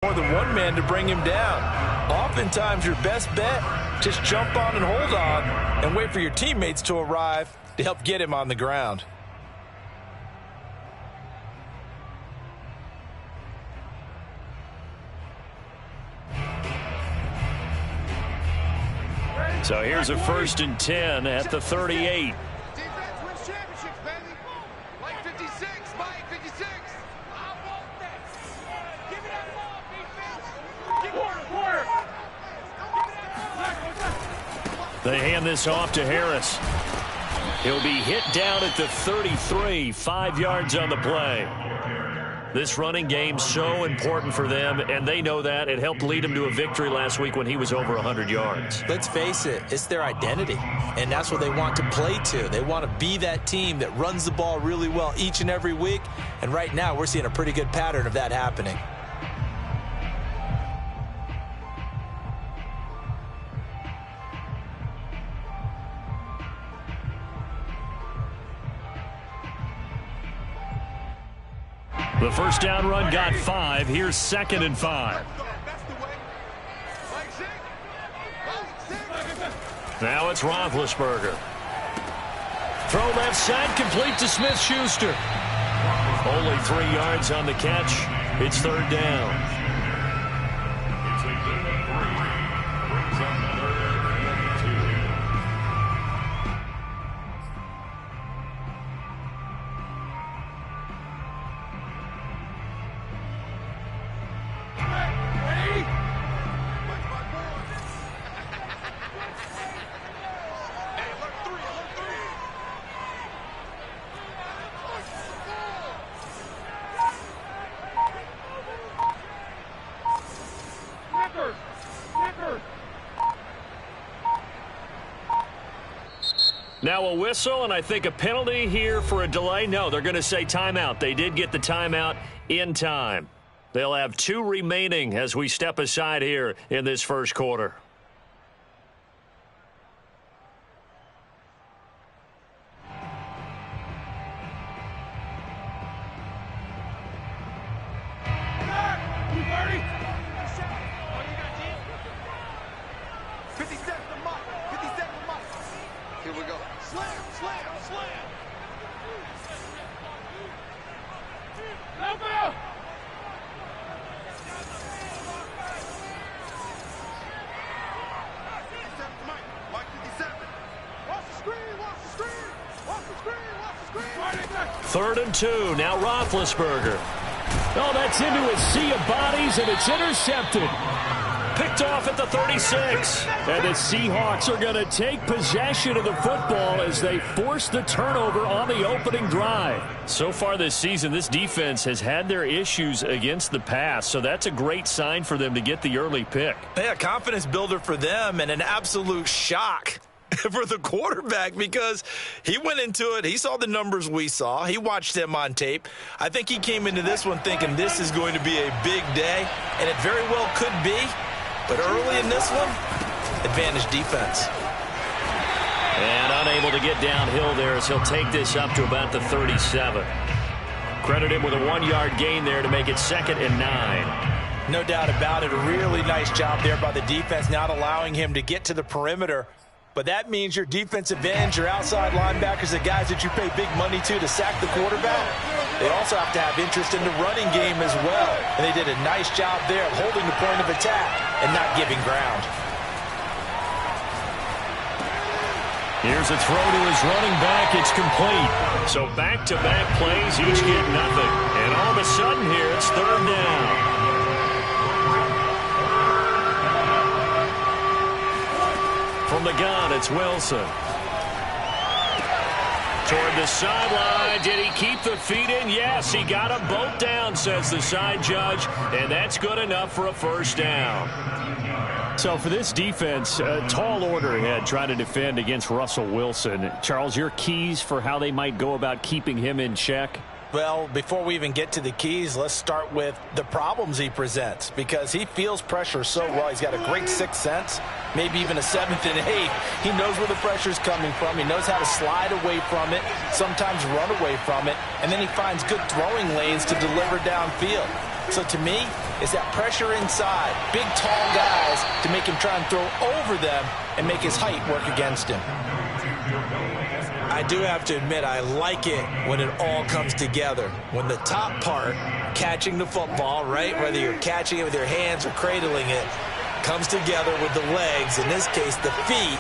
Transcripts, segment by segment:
more than one man to bring him down. Oftentimes, your best bet, just jump on and hold on and wait for your teammates to arrive to help get him on the ground. So here's a 1st and 10 at the 38. They hand this off to Harris. He'll be hit down at the 33, 5 yards on the play. This running game so important for them, and they know that. It helped lead them to a victory last week when he was over 100 yards. Let's face it, it's their identity, and that's what they want to play to. They want to be that team that runs the ball really well each and every week, and right now we're seeing a pretty good pattern of that happening. The first down run got 5. Here's 2nd and 5. Now it's Roethlisberger. Throw left side, complete to Smith-Schuster. Only 3 yards on the catch. It's 3rd down. Now a whistle, and I think a penalty here for a delay. No, they're going to say timeout. They did get the timeout in time. They'll have 2 remaining as we step aside here in this first quarter. Third and 2. Now Roethlisberger. Oh, that's into a sea of bodies, and it's intercepted. Picked off at the 36. And the Seahawks are going to take possession of the football as they force the turnover on the opening drive. So far this season, this defense has had their issues against the pass, so that's a great sign for them to get the early pick. Yeah, confidence builder for them and an absolute shock for the quarterback because he went into it. He saw the numbers we saw. He watched them on tape. I think he came into this one thinking this is going to be a big day, and it very well could be. But early in this one, advantage defense. And unable to get downhill there as he'll take this up to about the 37. Credit him with a 1-yard gain there to make it 2nd and 9. No doubt about it. A really nice job there by the defense, not allowing him to get to the perimeter. But that means your defensive ends, your outside linebackers, the guys that you pay big money to sack the quarterback, they also have to have interest in the running game as well. And they did a nice job there of holding the point of attack and not giving ground. Here's a throw to his running back. It's complete. So back-to-back plays, each get nothing. And all of a sudden here, it's 3rd down. From the gun, it's Wilson. Toward the sideline. Did he keep the feet in? Yes, he got them both down, says the side judge. And that's good enough for a 1st down. So for this defense, a tall order ahead trying to defend against Russell Wilson. Charles, your keys for how they might go about keeping him in check? Well, before we even get to the keys, let's start with the problems he presents, because he feels pressure so well. He's got a great sixth sense, maybe even a seventh and eighth. He knows where the pressure's coming from. He knows how to slide away from it, sometimes run away from it, and then he finds good throwing lanes to deliver downfield. So to me, it's that pressure inside, big, tall guys to make him try and throw over them and make his height work against him. I do have to admit, I like it when it all comes together. When the top part, catching the football, right, whether you're catching it with your hands or cradling it, comes together with the legs, in this case the feet,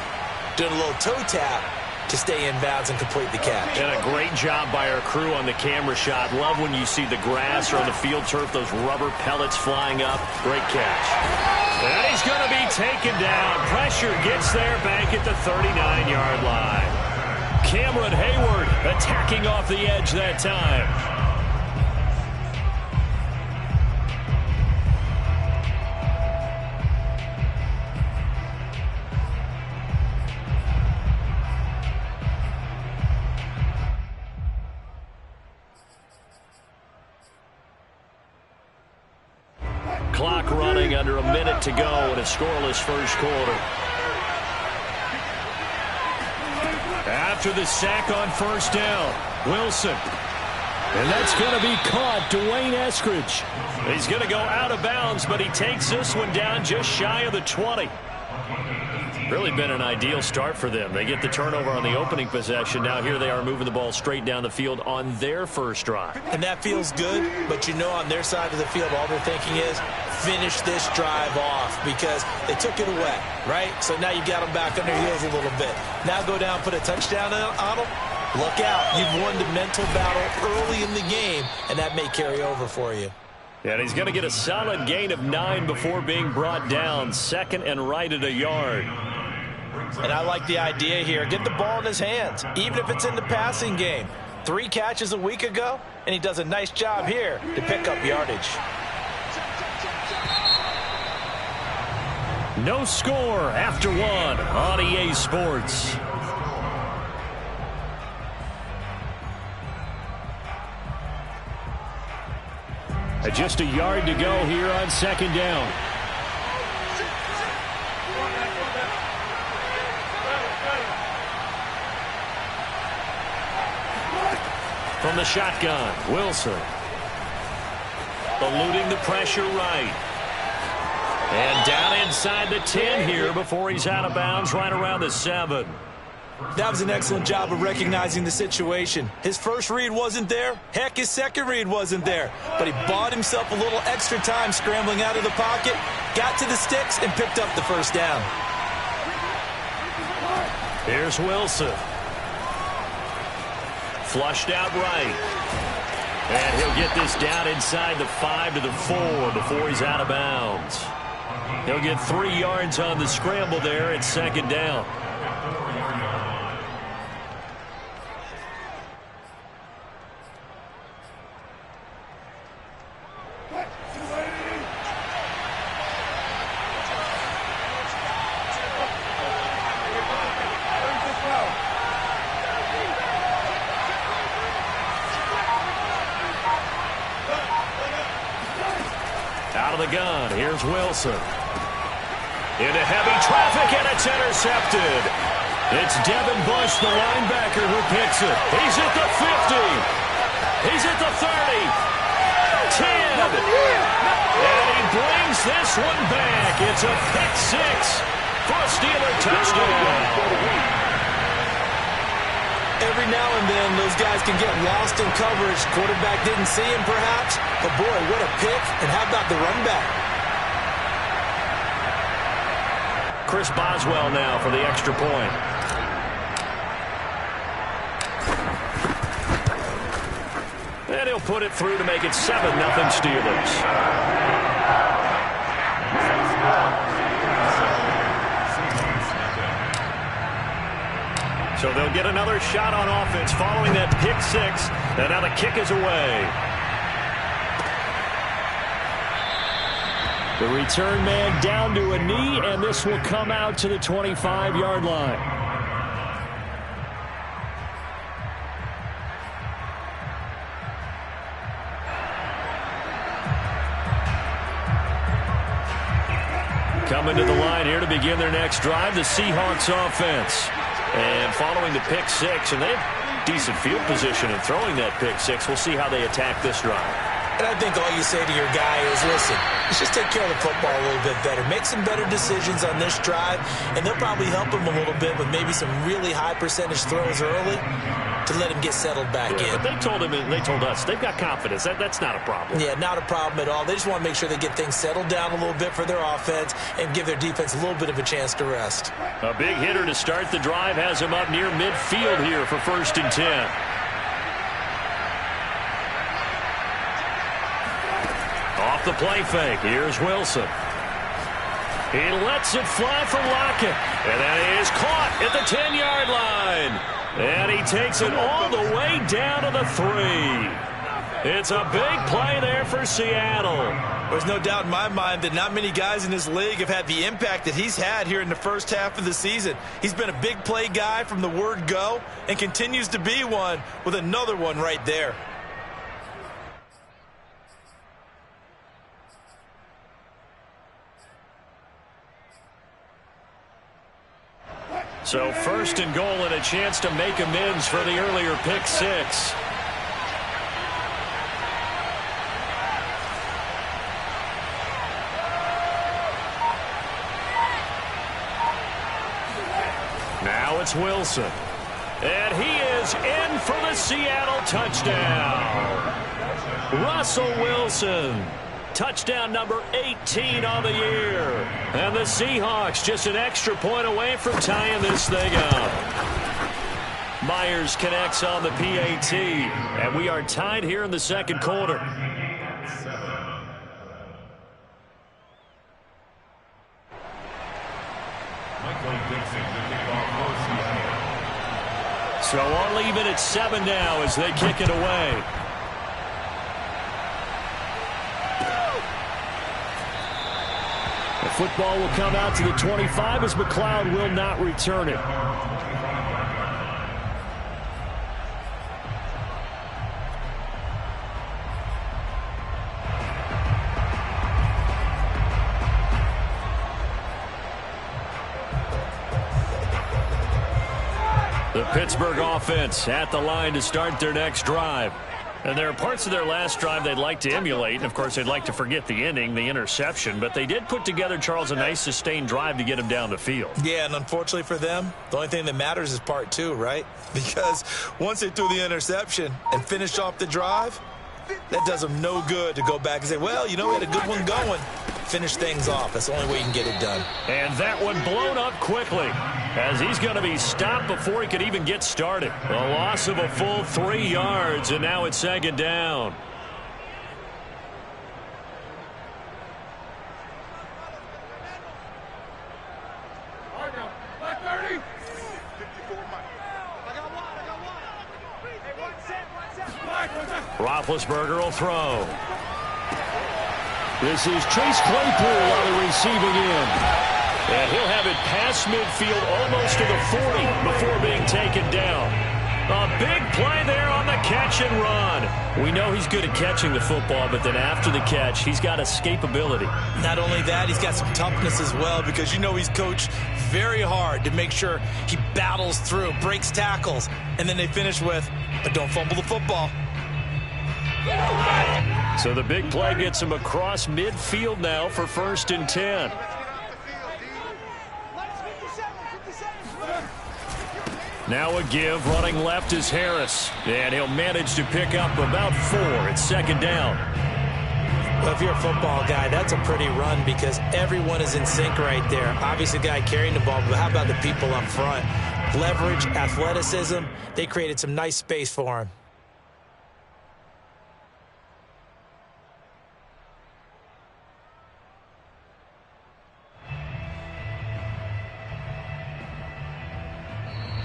doing a little toe tap to stay in bounds and complete the catch. And a great job by our crew on the camera shot. Love when you see the grass or on the field turf, those rubber pellets flying up. Great catch. And he's going to be taken down. Pressure gets there back at the 39-yard line. Cameron Hayward attacking off the edge that time. Clock running, under a minute to go in a scoreless first quarter. After the sack on first down, Wilson. And that's going to be caught, Dwayne Eskridge. He's going to go out of bounds, but he takes this one down just shy of the 20. Really been an ideal start for them. They get the turnover on the opening possession. Now here they are moving the ball straight down the field on their first drive. And that feels good, but you know on their side of the field all they're thinking is finish this drive off because they took it away, right? So now you got them back on their heels a little bit. Now go down, put a touchdown on them. Look out. You've won the mental battle early in the game, and that may carry over for you. And he's going to get a solid gain of 9 before being brought down. Second and right at a yard. And I like the idea here. Get the ball in his hands, even if it's in the passing game. 3 catches a week ago, and he does a nice job here to pick up yardage. No score after 1 on EA Sports. Just a yard to go here on second down. From the shotgun, Wilson. Eluding the pressure right. And down inside the 10 here before he's out of bounds right around the 7. That was an excellent job of recognizing the situation. His first read wasn't there. Heck, his second read wasn't there. But he bought himself a little extra time scrambling out of the pocket, got to the sticks, and picked up the first down. Here's Wilson. Flushed out right. And he'll get this down inside the 5 to the 4 before he's out of bounds. He'll get 3 yards on the scramble there at second down. Out of the gun, here's Wilson. Into heavy traffic, and it's intercepted. It's Devin Bush, the linebacker, who picks it. He's at the 50. He's at the 30. 10. And he brings this one back. It's a pick 6 for a Steeler touchdown. Every now and then, those guys can get lost in coverage. Quarterback didn't see him, perhaps. But, boy, what a pick. And how about the run back? Chris Boswell now for the extra point. And he'll put it through to make it 7-0 Steelers. So they'll get another shot on offense following that pick 6. And now the kick is away. The return man down to a knee, and this will come out to the 25-yard line. Coming to the line here to begin their next drive, the Seahawks offense. And following the pick six, and they have decent field position in throwing that pick six. We'll see how they attack this drive. And I think all you say to your guy is, listen, let's just take care of the football a little bit better. Make some better decisions on this drive, and they'll probably help him a little bit with maybe some really high percentage throws early to let him get settled back in. But they told him, and they told us, they've got confidence. That's not a problem. Yeah, not a problem at all. They just want to make sure they get things settled down a little bit for their offense and give their defense a little bit of a chance to rest. A big hitter to start the drive has him up near midfield here for 1st and 10. Off the play fake, here's Wilson. He lets it fly for Lockett. And that is caught at the 10-yard line. And he takes it all the way down to the 3. It's a big play there for Seattle. There's no doubt in my mind that not many guys in this league have had the impact that he's had here in the first half of the season. He's been a big play guy from the word go and continues to be one with another one right there. So 1st and goal and a chance to make amends for the earlier pick six. Now it's Wilson. And he is in for the Seattle touchdown. Russell Wilson. Touchdown number 18 on the year. And the Seahawks just an extra point away from tying this thing up. Myers connects on the PAT. And we are tied here in the second quarter. So all even at 7 now as they kick it away. The football will come out to the 25 as McLeod will not return it. The Pittsburgh offense at the line to start their next drive. And there are parts of their last drive they'd like to emulate. And, of course, they'd like to forget the ending, the interception. But they did put together, Charles, a nice sustained drive to get him down the field. Yeah, and unfortunately for them, the only thing that matters is part 2, right? Because once they threw the interception and finished off the drive, that does them no good to go back and say, well, you know, we had a good one going. Finish things off. That's the only way you can get it done. And that one blown up quickly as he's going to be stopped before he could even get started. A loss of a full 3 yards, and now it's 2nd down. Roethlisberger will throw. This is Chase Claypool on the receiving end. And he'll have it past midfield almost to the 40 before being taken down. A big play there on the catch and run. We know he's good at catching the football, but then after the catch, he's got escapability. Not only that, he's got some toughness as well because you know he's coached very hard to make sure he battles through, breaks tackles, and then they finish with, but don't fumble the football. So the big play gets him across midfield now for 1st and 10. Now a give, running left is Harris. And he'll manage to pick up about 4. It's 2nd down. Well, if you're a football guy, that's a pretty run because everyone is in sync right there. Obviously, the guy carrying the ball, but how about the people up front? Leverage, athleticism, they created some nice space for him.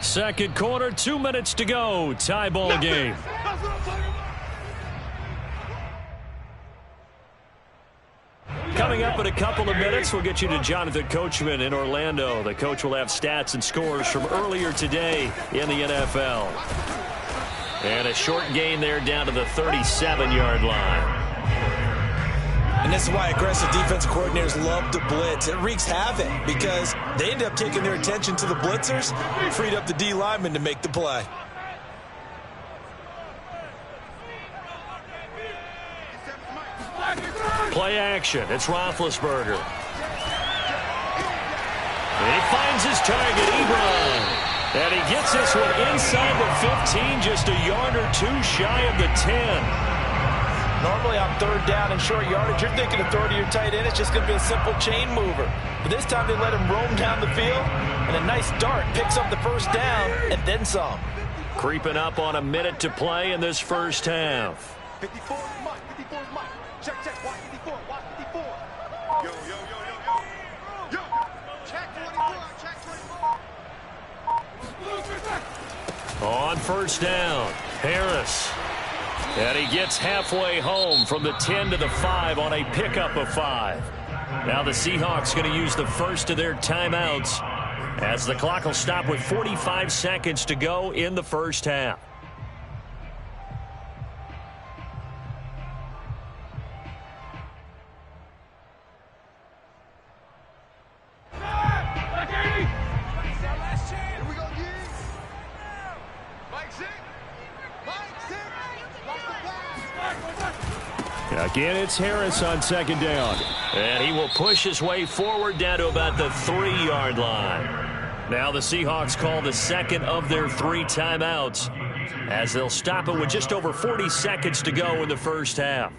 Second quarter, 2 minutes to go. Tie ball game. Coming up in a couple of minutes, we'll get you to Jonathan Coachman in Orlando. The coach will have stats and scores from earlier today in the NFL. And a short gain there down to the 37-yard line. And this is why aggressive defensive coordinators love to blitz. It wreaks havoc because they end up taking their attention to the blitzers, freed up the D lineman to make the play. Play action. It's Roethlisberger. He finds his target, Ebron. And he gets this one inside the 15, just a yard or two shy of the 10. Normally on third down and short yardage, you're thinking of throwing to your tight end. It's just going to be a simple chain mover. But this time they let him roam down the field, and a nice dart picks up the first down and then some. Creeping up on a minute to play in this first half. 54 Mike, 54 Mike. Check, watch 54, watch 54. Yo. Check 24. On first down, Harris. And he gets halfway home from the 10 to the 5 on a pickup of 5. Now the Seahawks going to use the first of their timeouts as the clock will stop with 45 seconds to go in the first half. Again, it's Harris on second down. And he will push his way forward down to about the 3-yard line. Now the Seahawks call the second of their 3 timeouts as they'll stop it with just over 40 seconds to go in the first half.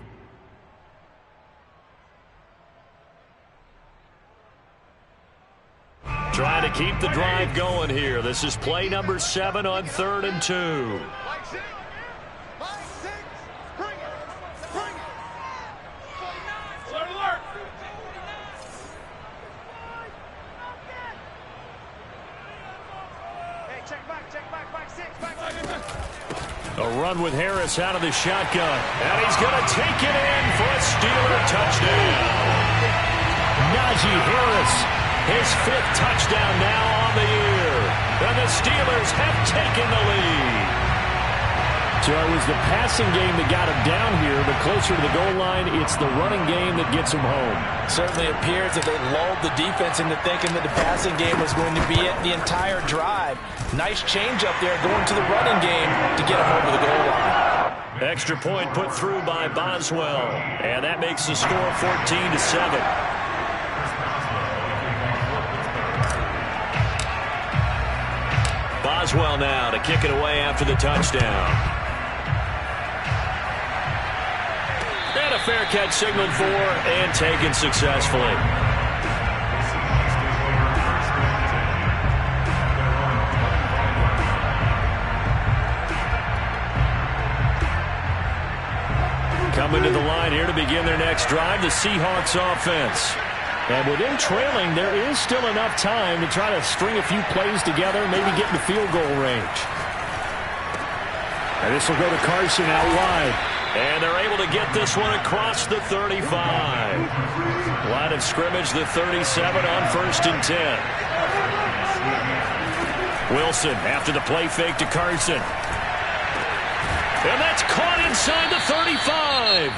Trying to keep the drive going here. This is play number 7 on 3rd and 2. A run with Harris out of the shotgun. And he's going to take it in for a Steeler touchdown. Najee Harris, his 5th touchdown now on the year. And the Steelers have taken the lead. So it was the passing game that got him down here, but closer to the goal line, it's the running game that gets him home. Certainly appears that they lulled the defense into thinking that the passing game was going to be it the entire drive. Nice change up there going to the running game to get him over the goal line. Extra point put through by Boswell, and that makes the score 14-7. Boswell now to kick it away after the touchdown. And a fair catch signaled for and taken successfully. Coming to the line here to begin their next drive, the Seahawks offense. And with them trailing, there is still enough time to try to string a few plays together, maybe get in the field goal range. And this will go to Carson out wide. And they're able to get this one across the 35. Line of scrimmage, the 37 on 1st and 10. Wilson after the play fake to Carson. And that's caught inside the 35.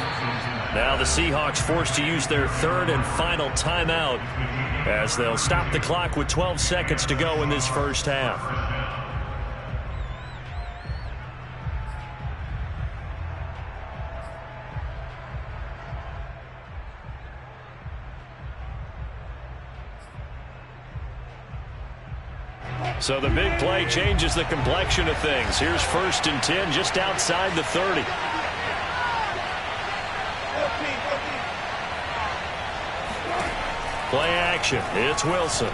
Now the Seahawks forced to use their 3rd and final timeout as they'll stop the clock with 12 seconds to go in this first half. So the big play changes the complexion of things. Here's 1st and 10 just outside the 30. Play action. It's Wilson.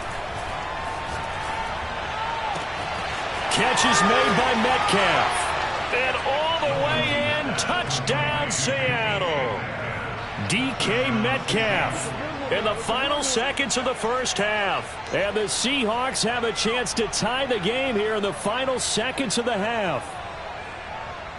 Catch is made by Metcalf. And all the way in, touchdown Seattle. DK Metcalf in the final seconds of the first half. And the Seahawks have a chance to tie the game here in the final seconds of the half.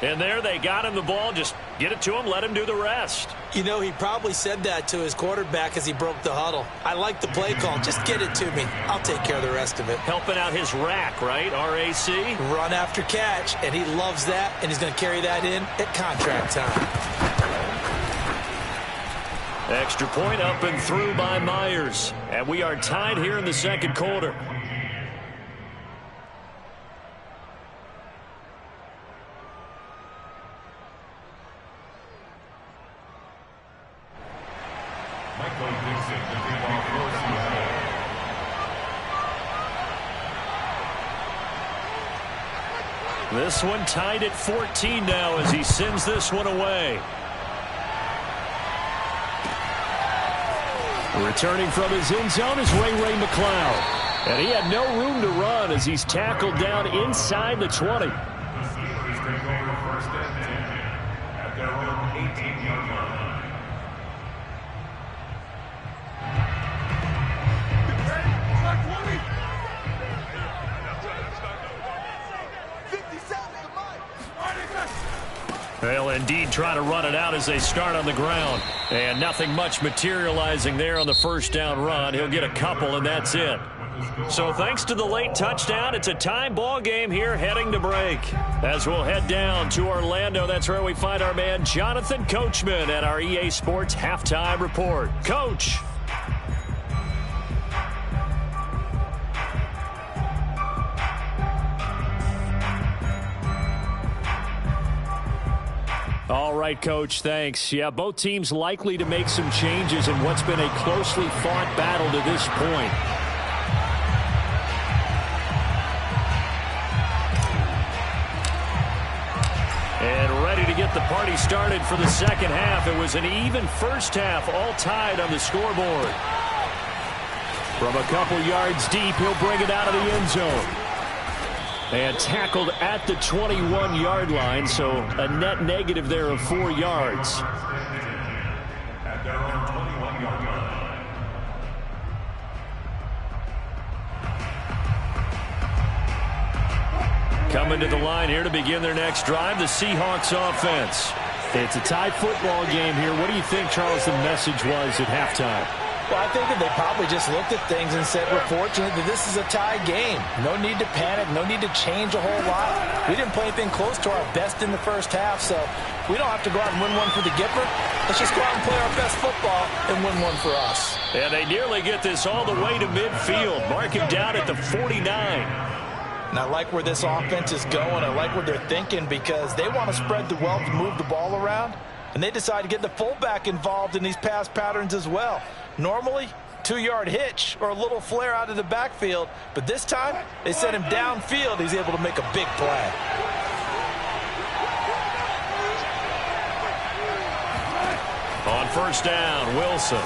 And there they got him the ball. Just get it to him, let him do the rest. You know, he probably said that to his quarterback as he broke the huddle. I like the play call. Just get it to me. I'll take care of the rest of it. Helping out his rack, right? RAC. Run after catch, and he loves that, and he's going to carry that in at contract time. Extra point up and through by Myers. And we are tied here in the second quarter. This one tied at 14 now as he sends this one away. Returning from his end zone is Ray McCloud. And he had no room to run as he's tackled down inside the 20. They'll indeed try to run it out as they start on the ground. And nothing much materializing there on the first down run. He'll get a couple, and that's it. So thanks to the late touchdown, it's a tie ball game here heading to break. As we'll head down to Orlando, that's where we find our man Jonathan Coachman at our EA Sports Halftime Report. Coach. All right, Coach, thanks. Yeah, both teams likely to make some changes in what's been a closely fought battle to this point. And ready to get the party started for the second half. It was an even first half, all tied on the scoreboard. From a couple yards deep, he'll bring it out of the end zone. And tackled at the 21-yard line, so a net negative there of 4 yards. At their own 21-yard line. Coming to the line here to begin their next drive, the Seahawks offense. It's a tie football game here. What do you think, Charles, the message was at halftime? Well, I think that they probably just looked at things and said, we're fortunate that this is a tie game. No need to panic, no need to change a whole lot. We didn't play anything close to our best in the first half, so we don't have to go out and win one for the Gipper. Let's just go out and play our best football and win one for us. And they nearly get this all the way to midfield. Mark him down at the 49. And I like where this offense is going. I like what they're thinking because they want to spread the wealth and move the ball around. And they decide to get the fullback involved in these pass patterns as well. Normally, 2-yard hitch or a little flare out of the backfield. But this time, they sent him downfield. He's able to make a big play. On first down, Wilson.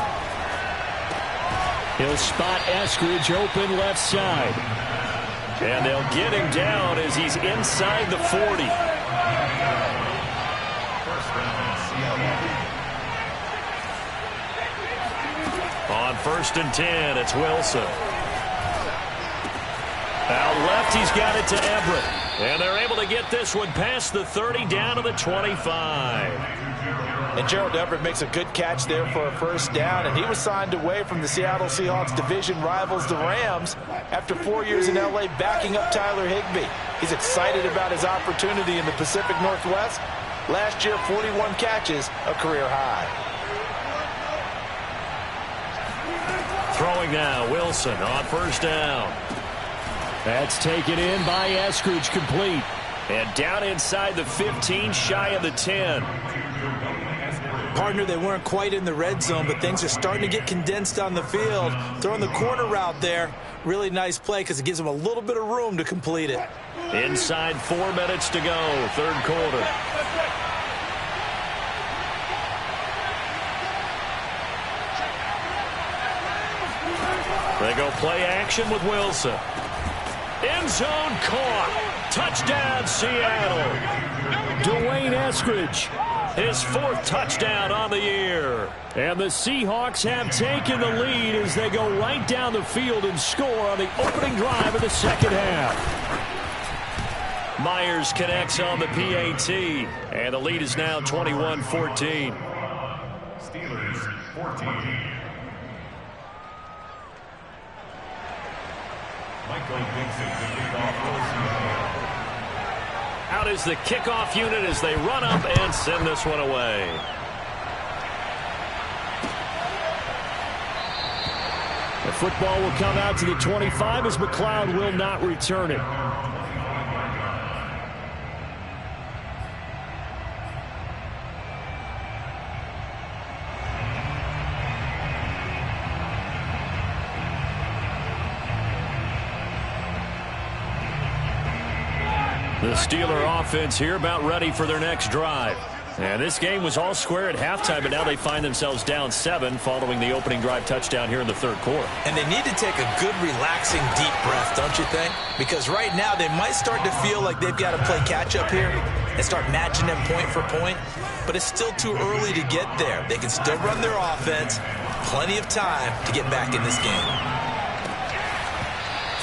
He'll spot Eskridge open left side. And they'll get him down as he's inside the 40. On first and 10, it's Wilson. Out left, he's got it to Everett. And they're able to get this one past the 30 down to the 25. And Gerald Everett makes a good catch there for a first down, and he was signed away from the Seattle Seahawks division rivals, the Rams, after 4 years in L.A. backing up Tyler Higbee. He's excited about his opportunity in the Pacific Northwest. Last year, 41 catches, a career high. Throwing now, Wilson on first down. That's taken in by Eskridge, complete. And down inside the 15, shy of the 10. Partner, they weren't quite in the red zone, but things are starting to get condensed on the field. Throwing the corner route there, really nice play because it gives them a little bit of room to complete it. Inside 4 minutes to go, third quarter. They go play action with Wilson. End zone caught. Touchdown, Seattle. Dwayne Eskridge, his 4th touchdown on the year. And the Seahawks have taken the lead as they go right down the field and score on the opening drive of the second half. Myers connects on the PAT, and the lead is now 21-14. Steelers 14. Out is the kickoff unit as they run up and send this one away. The football will come out to the 25 as McLeod will not return it. The Steeler offense here about ready for their next drive. And this game was all square at halftime, but now they find themselves down 7 following the opening drive touchdown here in the third quarter. And they need to take a good, relaxing, deep breath, don't you think? Because right now they might start to feel like they've got to play catch-up here and start matching them point for point. But it's still too early to get there. They can still run their offense. Plenty of time to get back in this game.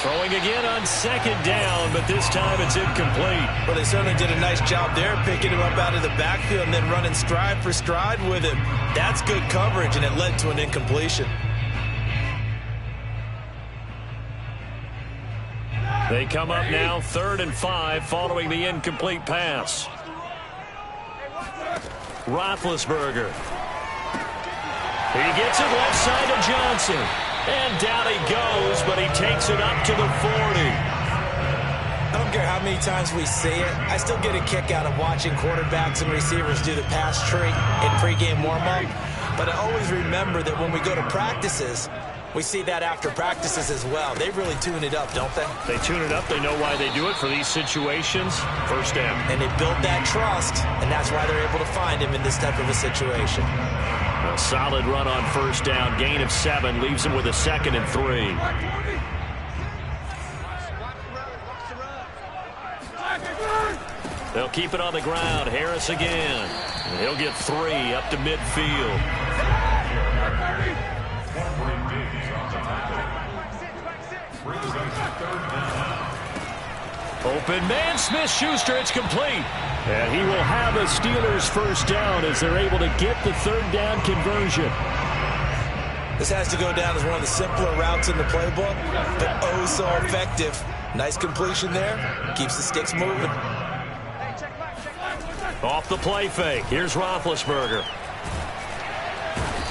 Throwing again on second down, but this time it's incomplete. Well, they certainly did a nice job there, picking him up out of the backfield and then running stride for stride with him. That's good coverage, and it led to an incompletion. They come up now 3rd and 5 following the incomplete pass. Roethlisberger. He gets it left side to Johnson. And down he goes, but he takes it up to the 40. I don't care how many times we say it. I still get a kick out of watching quarterbacks and receivers do the pass tree in pregame warm-up. But I always remember that when we go to practices, we see that after practices as well. They really tune it up, don't they? They tune it up. They know why they do it for these situations. First down. And they build that trust, and that's why they're able to find him in this type of a situation. A solid run on first down. Gain of 7 leaves him with a 2nd and 3. They'll keep it on the ground. Harris again. And he'll get 3 up to midfield. Open man, Smith-Schuster. It's complete. And he will have a Steelers first down as they're able to get the 3rd down conversion. This has to go down as one of the simpler routes in the playbook, but oh so effective. Nice completion there. Keeps the sticks moving. Off the play fake. Here's Roethlisberger.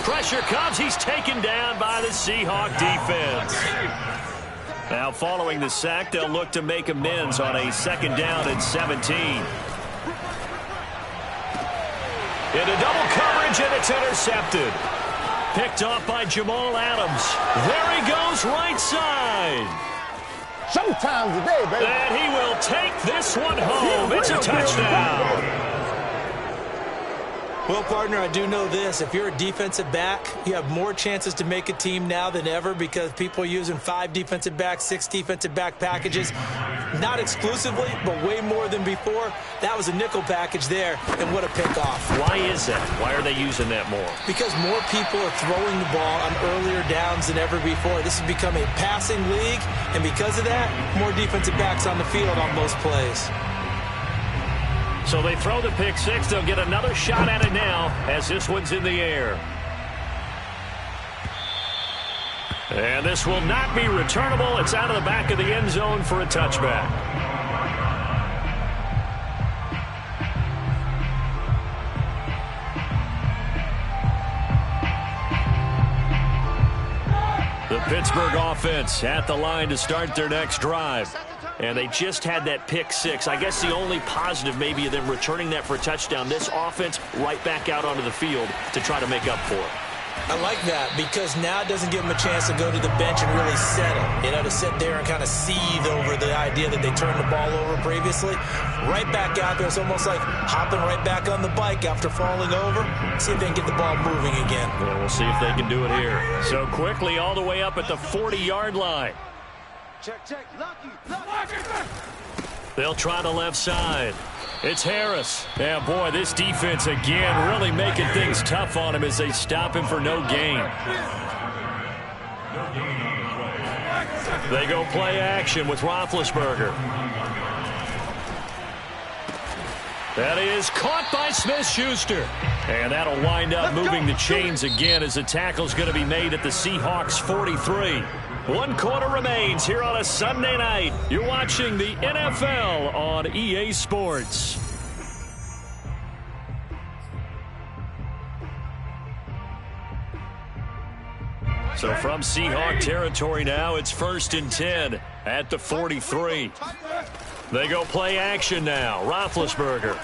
Pressure comes. He's taken down by the Seahawk defense. Now following the sack, they'll look to make amends on a 2nd down and 17. Into double coverage, and it's intercepted. Picked off by Jamal Adams. There he goes, right side. Showtime today, baby. And he will take this one home. It's a touchdown. Well, partner, I do know this. If you're a defensive back, you have more chances to make a team now than ever because people are using 5 defensive backs, 6 defensive back packages. Not exclusively, but way more than before. That was a nickel package there, and what a pickoff. Why is that? Why are they using that more? Because more people are throwing the ball on earlier downs than ever before. This has become a passing league, and because of that, more defensive backs on the field on most plays. So they throw the pick 6. They'll get another shot at it now as this one's in the air. And this will not be returnable. It's out of the back of the end zone for a touchback. The Pittsburgh offense at the line to start their next drive. And they just had that pick 6. I guess the only positive maybe of them returning that for a touchdown. This offense right back out onto the field to try to make up for it. I like that because now it doesn't give them a chance to go to the bench and really settle. You know, to sit there and kind of seethe over the idea that they turned the ball over previously. Right back out there. It's almost like hopping right back on the bike after falling over. See if they can get the ball moving again. Yeah, we'll see if they can do it here. So quickly all the way up at the 40-yard line. Check. Lucky. They'll try the left side. It's Harris. Yeah, boy, this defense again really making things tough on him as they stop him for no gain. They go play action with Roethlisberger. That is caught by Smith-Schuster. And that'll wind up moving the chains again as the tackle's going to be made at the Seahawks 43. 1 quarter remains here on a Sunday night. You're watching the NFL on EA Sports. So from Seahawk territory now, it's 1st and 10 at the 43. They go play action now. Roethlisberger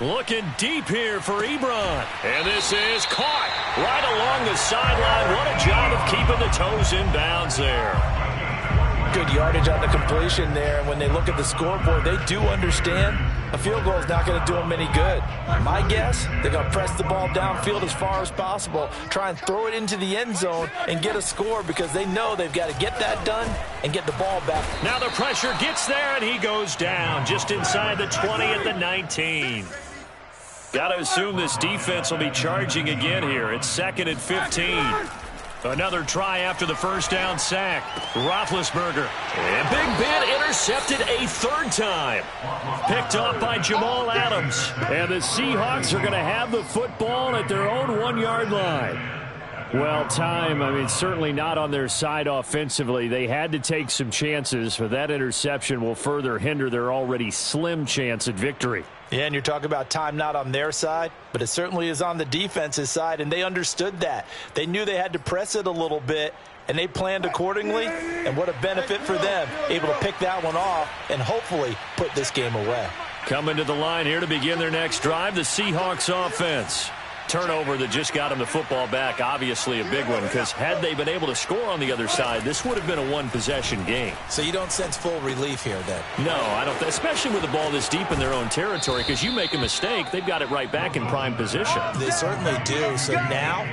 looking deep here for Ebron. And this is caught right along the sideline. What a job of keeping the toes in bounds there. Good yardage on the completion there. And when they look at the scoreboard, they do understand a field goal is not going to do them any good. My guess, they're going to press the ball downfield as far as possible, try and throw it into the end zone and get a score because they know they've got to get that done and get the ball back. Now the pressure gets there, and he goes down just inside the 20 at the 19. Got to assume this defense will be charging again here. It's 2nd and 15. Another try after the first down sack. Roethlisberger. And Big Ben intercepted a 3rd time. Picked off by Jamal Adams. And the Seahawks are going to have the football at their own 1-yard line. Well, certainly not on their side offensively. They had to take some chances, but that interception will further hinder their already slim chance at victory. Yeah, and you're talking about time not on their side, but it certainly is on the defense's side, and they understood that. They knew they had to press it a little bit, and they planned accordingly, and what a benefit for them, able to pick that one off and hopefully put this game away. Coming to the line here to begin their next drive, the Seahawks offense. Turnover that just got them the football back, obviously a big one, because had they been able to score on the other side, this would have been a one-possession game. So you don't sense full relief here then? No, I don't, especially with the ball this deep in their own territory, because you make a mistake, they've got it right back in prime position. They certainly do. So now,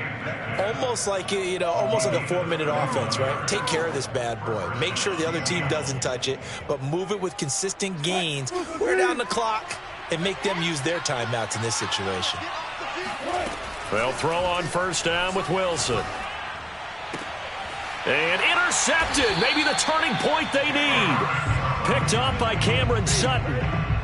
almost like a 4-minute offense, right? Take care of this bad boy. Make sure the other team doesn't touch it, but move it with consistent gains. Wear down the clock and make them use their timeouts in this situation. They'll throw on first down with Wilson. And intercepted. Maybe the turning point they need. Picked off by Cameron Sutton.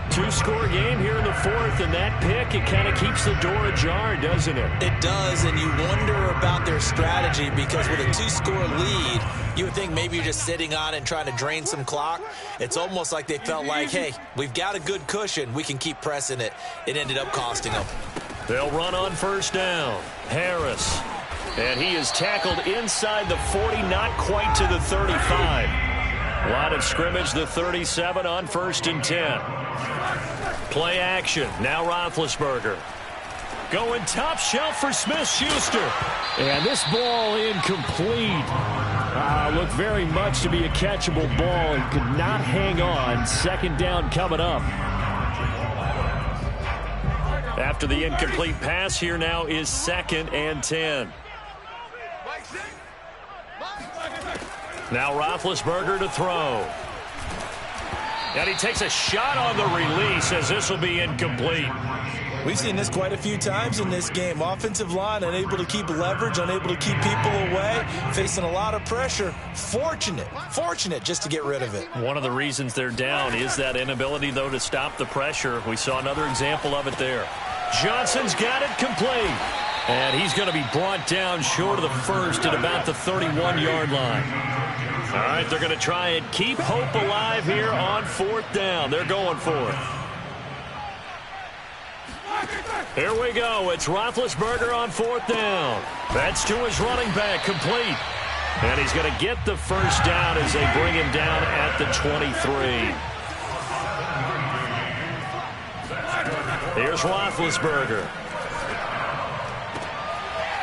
2-score game here in the 4th, and that pick, it kind of keeps the door ajar, doesn't it? It does, and you wonder about their strategy because with a 2-score lead, you would think maybe you're just sitting on it and trying to drain some clock. It's almost like they felt like, hey, we've got a good cushion. We can keep pressing it. It ended up costing them. They'll run on first down. Harris. And he is tackled inside the 40, not quite to the 35. Line of scrimmage, the 37 on 1st and 10. Play action. Now Roethlisberger. Going top shelf for Smith-Schuster. And this ball incomplete. Looked very much to be a catchable ball and could not hang on. 2nd down coming up. After the incomplete pass, here now is 2nd and 10. Now Roethlisberger to throw. And he takes a shot on the release as this will be incomplete. We've seen this quite a few times in this game. Offensive line unable to keep leverage, unable to keep people away, facing a lot of pressure. Fortunate just to get rid of it. One of the reasons they're down is that inability, though, to stop the pressure. We saw another example of it there. Johnson's got it complete. And he's going to be brought down short of the first at about the 31-yard line. All right, they're going to try and keep hope alive here on 4th down. They're going for it. Here we go. It's Roethlisberger on 4th down. That's to his running back, complete. And he's going to get the first down as they bring him down at the 23. Here's Roethlisberger.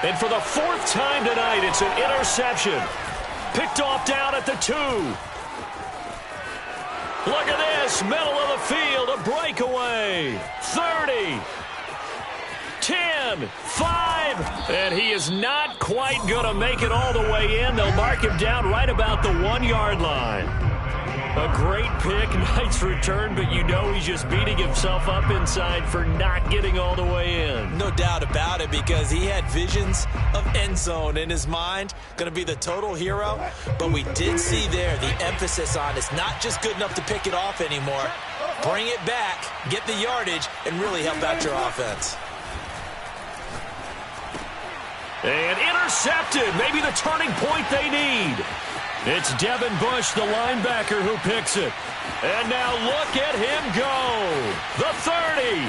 And for the 4th time tonight, it's an interception. Picked off down at the 2. Look at this, middle of the field, a breakaway. 30, 10, 5, and he is not quite going to make it all the way in. They'll mark him down right about the 1-yard line. A great pick, nice return, but you know he's just beating himself up inside for not getting all the way in. No doubt about it, because he had visions of end zone in his mind. Going to be the total hero, but we did see there the emphasis on it's not just good enough to pick it off anymore. Bring it back, get the yardage, and really help out your offense. And intercepted, maybe the turning point they need. It's Devin Bush, the linebacker, who picks it. And now look at him go. The 30,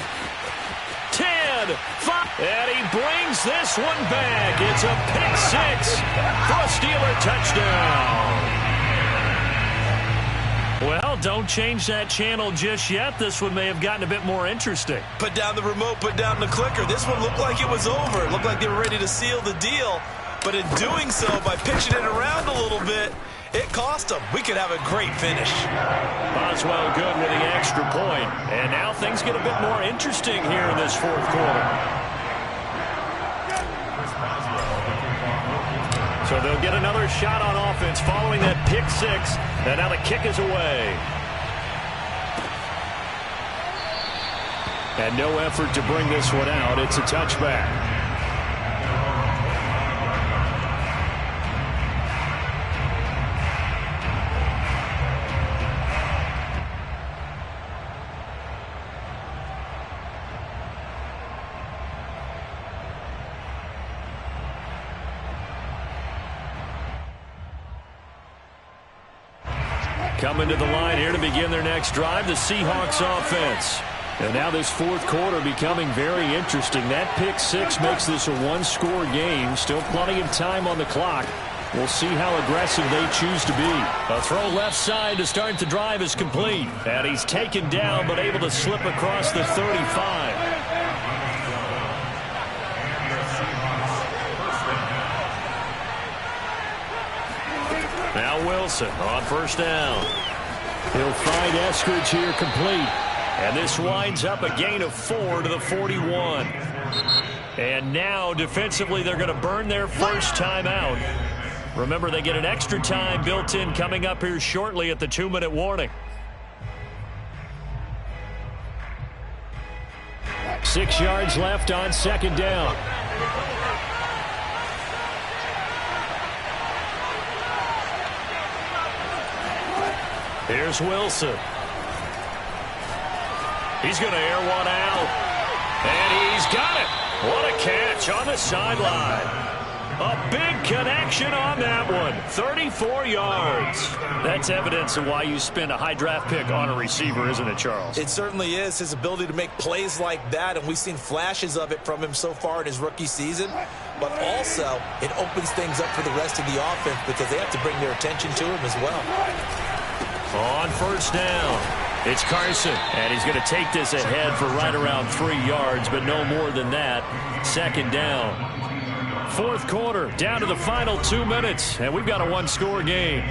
10, And he brings this one back. It's a pick six for a Steeler touchdown. Well, don't change that channel just yet. This one may have gotten a bit more interesting. Put down the remote, put down the clicker. This one looked like it was over. It looked like they were ready to seal the deal. But in doing so, by pitching it around a little bit, it cost them. We could have a great finish. Boswell good with the extra point. And now things get a bit more interesting here in this fourth quarter. So they'll get another shot on offense following that pick six. And now the kick is away. And no effort to bring this one out. It's a touchback. Coming to the line here to begin their next drive, the Seahawks offense. And now this fourth quarter becoming very interesting. That pick six makes this a one-score game. Still plenty of time on the clock. We'll see how aggressive they choose to be. A throw left side to start the drive is complete. And he's taken down but able to slip across the 35. Now Wilson on first down. He'll find Eskridge here complete. And this winds up a gain of 4 to the 41. And now defensively they're going to burn their first time out. Remember, they get an extra time built in coming up here shortly at the 2-minute warning. 6 yards left on second down. Here's Wilson. He's going to air one out. And he's got it. What a catch on the sideline. A big connection on that one. 34 yards. That's evidence of why you spend a high draft pick on a receiver, isn't it, Charles? It certainly is. His ability to make plays like that, and we've seen flashes of it from him so far in his rookie season. But also, it opens things up for the rest of the offense because they have to bring their attention to him as well. On first down, it's Carson, and he's going to take this ahead for right around 3 yards, but no more than that. Second down. Fourth quarter, down to the final 2 minutes, and we've got a one-score game.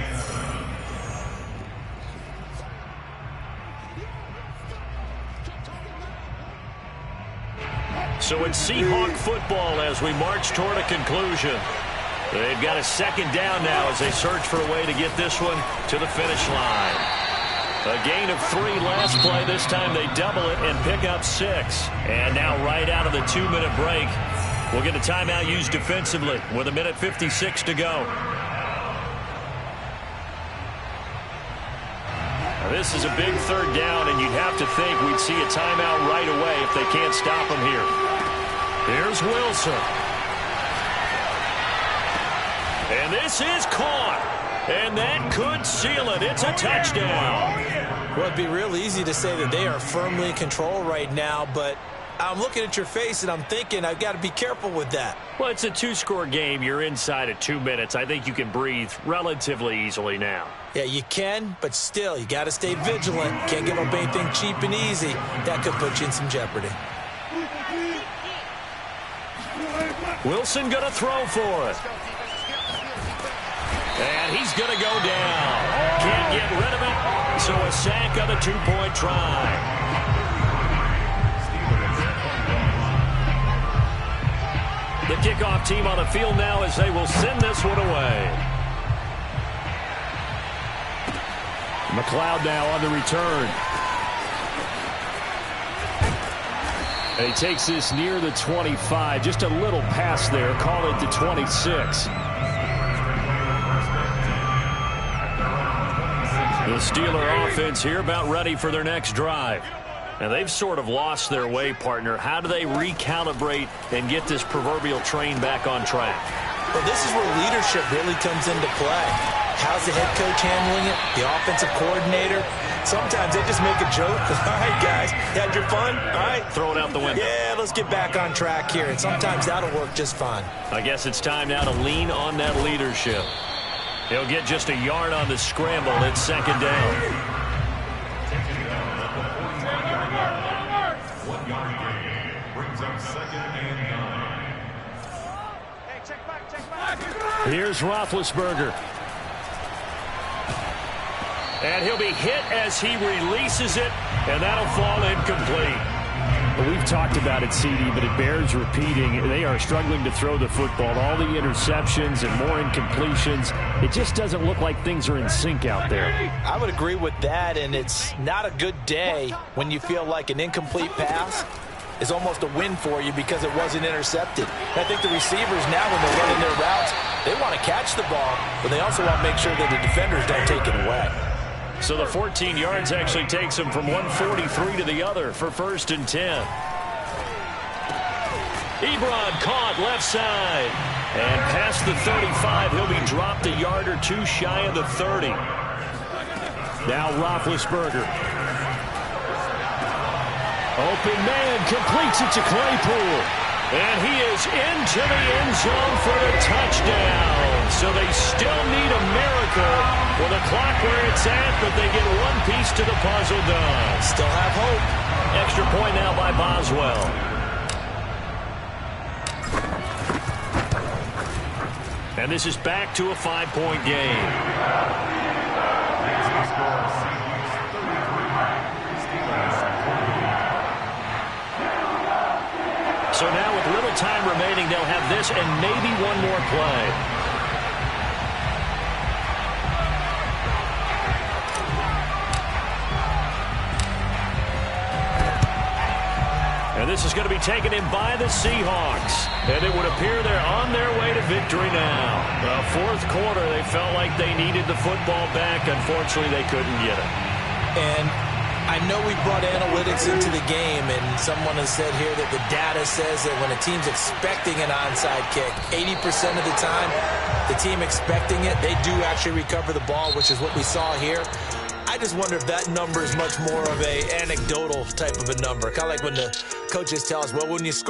So it's Seahawk football as we march toward a conclusion. They've got a second down now as they search for a way to get this one to the finish line. A gain of 3 last play. This time they double it and pick up 6. And now right out of the 2-minute break, we'll get a timeout used defensively with 1:56 to go. Now this is a big third down, and you'd have to think we'd see a timeout right away if they can't stop him here. Here's Wilson. And this is caught. And that could seal it. It's a touchdown. Well, it'd be real easy to say that they are firmly in control right now, but I'm looking at your face and I'm thinking I've got to be careful with that. Well, it's a 2-score game. You're inside of 2 minutes. I think you can breathe relatively easily now. Yeah, you can, but still, you got to stay vigilant. Can't give up anything cheap and easy. That could put you in some jeopardy. Wilson going to throw for it. And he's going to go down. Can't get rid of it. So a sack on the 2-point try. The kickoff team on the field now as they will send this one away. McLeod now on the return. And he takes this near the 25. Just a little pass there. Call it the 26. The Steeler offense here about ready for their next drive. And they've sort of lost their way, partner. How do they recalibrate and get this proverbial train back on track? Well, this is where leadership really comes into play. How's the head coach handling it? The offensive coordinator? Sometimes they just make a joke. All right, guys, you had your fun? All right. Throw it out the window. Yeah, let's get back on track here. And sometimes that'll work just fine. I guess it's time now to lean on that leadership. He'll get just a yard on the scramble. It's second down. 1 yard gain brings up 2nd and 9. Hey, check back. Here's Roethlisberger. And he'll be hit as he releases it, and that'll fall incomplete. Well, we've talked about it, CD, but it bears repeating. They are struggling to throw the football. All the interceptions and more incompletions. It just doesn't look like things are in sync out there. I would agree with that, and it's not a good day when you feel like an incomplete pass is almost a win for you because it wasn't intercepted. And I think the receivers now, when they're running their routes, they want to catch the ball, but they also want to make sure that the defenders don't take it away. So the 14 yards actually takes him from 143 to the other for 1st and 10. Ebron caught left side. And past the 35, he'll be dropped a yard or two shy of the 30. Now Roethlisberger. Open man completes it to Claypool. And he is into the end zone for the touchdown. So they still need a miracle with a clock where it's at, but they get one piece to the puzzle done. Still have hope. Extra point now by Boswell. And this is back to a 5-point game. So now with little time remaining, they'll have this and maybe one more play. And this is going to be taken in by the Seahawks. And it would appear they're on their way to victory now. The 4th quarter, they felt like they needed the football back. Unfortunately, they couldn't get it. And I know we brought analytics into the game, and someone has said here that the data says that when a team's expecting an onside kick, 80% of the time, the team expecting it, they do actually recover the ball, which is what we saw here. I just wonder if that number is much more of a anecdotal type of a number, kind of like when the coaches tell us, well, when you score